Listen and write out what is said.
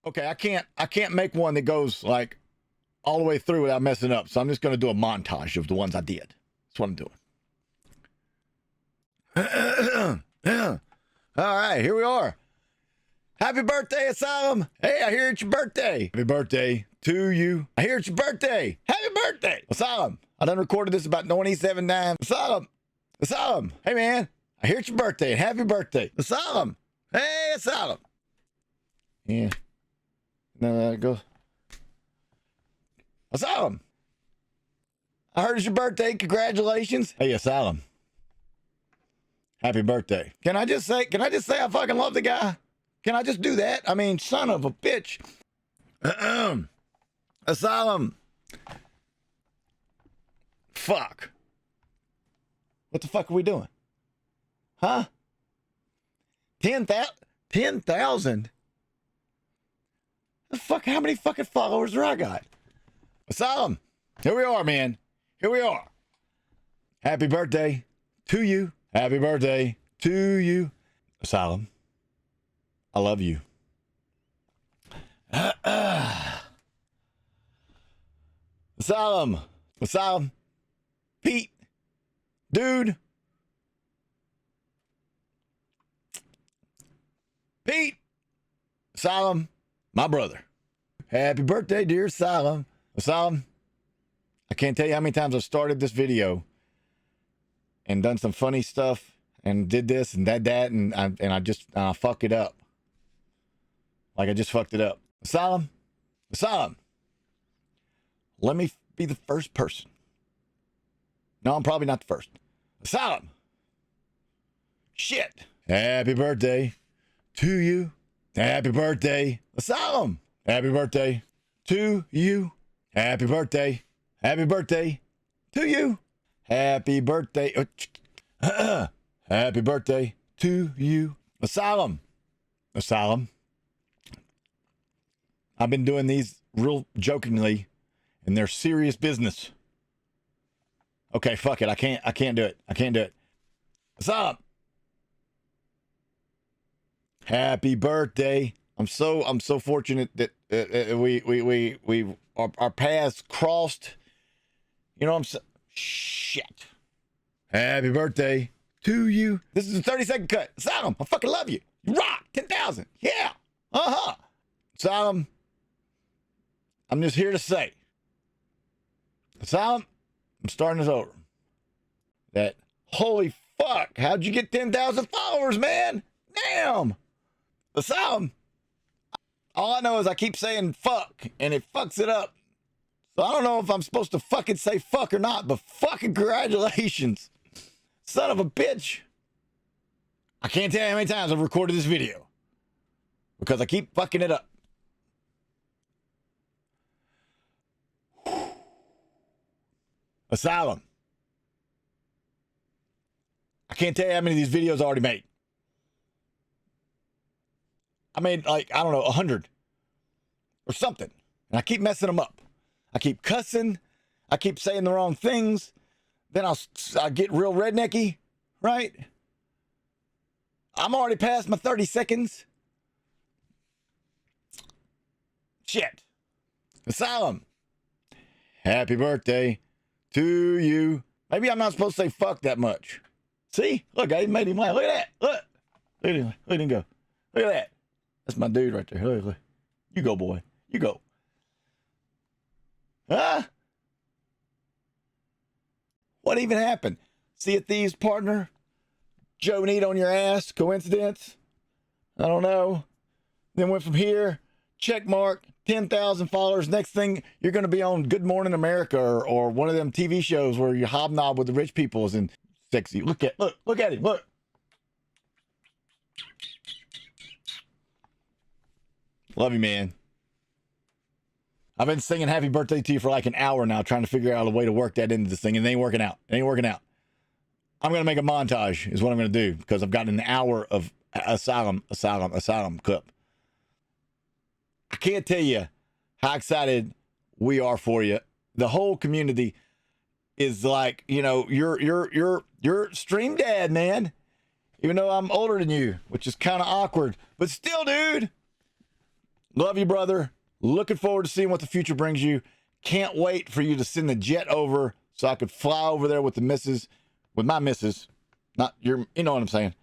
Okay, I can't make one that goes like all the way through without messing up. So I'm just gonna do a montage of the ones I did. That's what I'm doing. All right, here we are. Happy birthday, Asylum. Hey, I hear it's your birthday. Happy birthday to you. I hear it's your birthday. Happy birthday, Asylum. I done recorded this about 27 times. Asylum. Asylum. Hey, man. I hear it's your birthday. Happy birthday. Asylum. Hey, Asylum. Yeah. No, that goes. Asylum. I heard it's your birthday. Congratulations. Hey, Asylum. Happy birthday. Can I just say I fucking love the guy? Can I just do that? I mean, son of a bitch. Asylum. Fuck. What the fuck are we doing? Huh? 10,000? The fuck, how many fucking followers do I got? Asylum. Here we are, man. Here we are. Happy birthday to you. Happy birthday to you. Asylum. I love you. Asylum. Asylum. Pete. Dude. Pete. Asylum. My brother. Happy birthday, dear Asylum. Asylum. I can't tell you how many times I've started this video and done some funny stuff and did this and that and I fuck it up. Like I just fucked it up. Asylum. Asylum. Let me be the first person. No, I'm probably not the first. Asylum. Shit. Happy birthday to you. Happy birthday. Asylum. Happy birthday to you. Happy birthday. Happy birthday to you. Happy birthday. Happy birthday to you. Asylum. Asylum. I've been doing these real jokingly, and they're serious business. Okay, fuck it. I can't do it. I can't do it. Asylum. Happy birthday. I'm so fortunate that our paths crossed. You know what I'm saying? Shit. Happy birthday to you. This is a 30-second cut. Asylum, I fucking love you. You rock. 10,000. Yeah. Uh-huh. Asylum, I'm just here to say, Asylum, I'm starting this over. That, holy fuck, how'd you get 10,000 followers, man? Damn. Asylum, all I know is I keep saying fuck, and it fucks it up. So I don't know if I'm supposed to fucking say fuck or not, but fucking congratulations. Son of a bitch. I can't tell you how many times I've recorded this video because I keep fucking it up. Asylum. I can't tell you how many of these videos I already made. I made like, I don't know, 100 or something. And I keep messing them up. I keep cussing. I keep saying the wrong things. Then I get real rednecky, right? I'm already past my 30 seconds. Shit. Asylum. Happy birthday to you. Maybe I'm not supposed to say fuck that much. See? Look, I even made him laugh. Look at that. Look. Look at him go. Look at that. That's my dude right there. Look. You go, boy. You go. Huh? What even happened? See it, thieves, partner? Joe Neat on your ass? Coincidence? I don't know. Then went from here. Check mark. 10,000 followers. Next thing, you're going to be on Good Morning America or one of them TV shows where you hobnob with the rich peoples and sexy. Look at him. Look. Love you, man. I've been singing happy birthday to you for like an hour now, trying to figure out a way to work that into this thing, and it ain't working out. It ain't working out. I'm going to make a montage is what I'm going to do because I've got an hour of Asylum clip. I can't tell you how excited we are for you. The whole community is like, you know, you're stream dad, man. Even though I'm older than you, which is kind of awkward, but still, dude. Love you, brother. Looking forward to seeing what the future brings you. Can't wait for you to send the jet over so I could fly over there with the missus, with my missus. Not your, you know what I'm saying.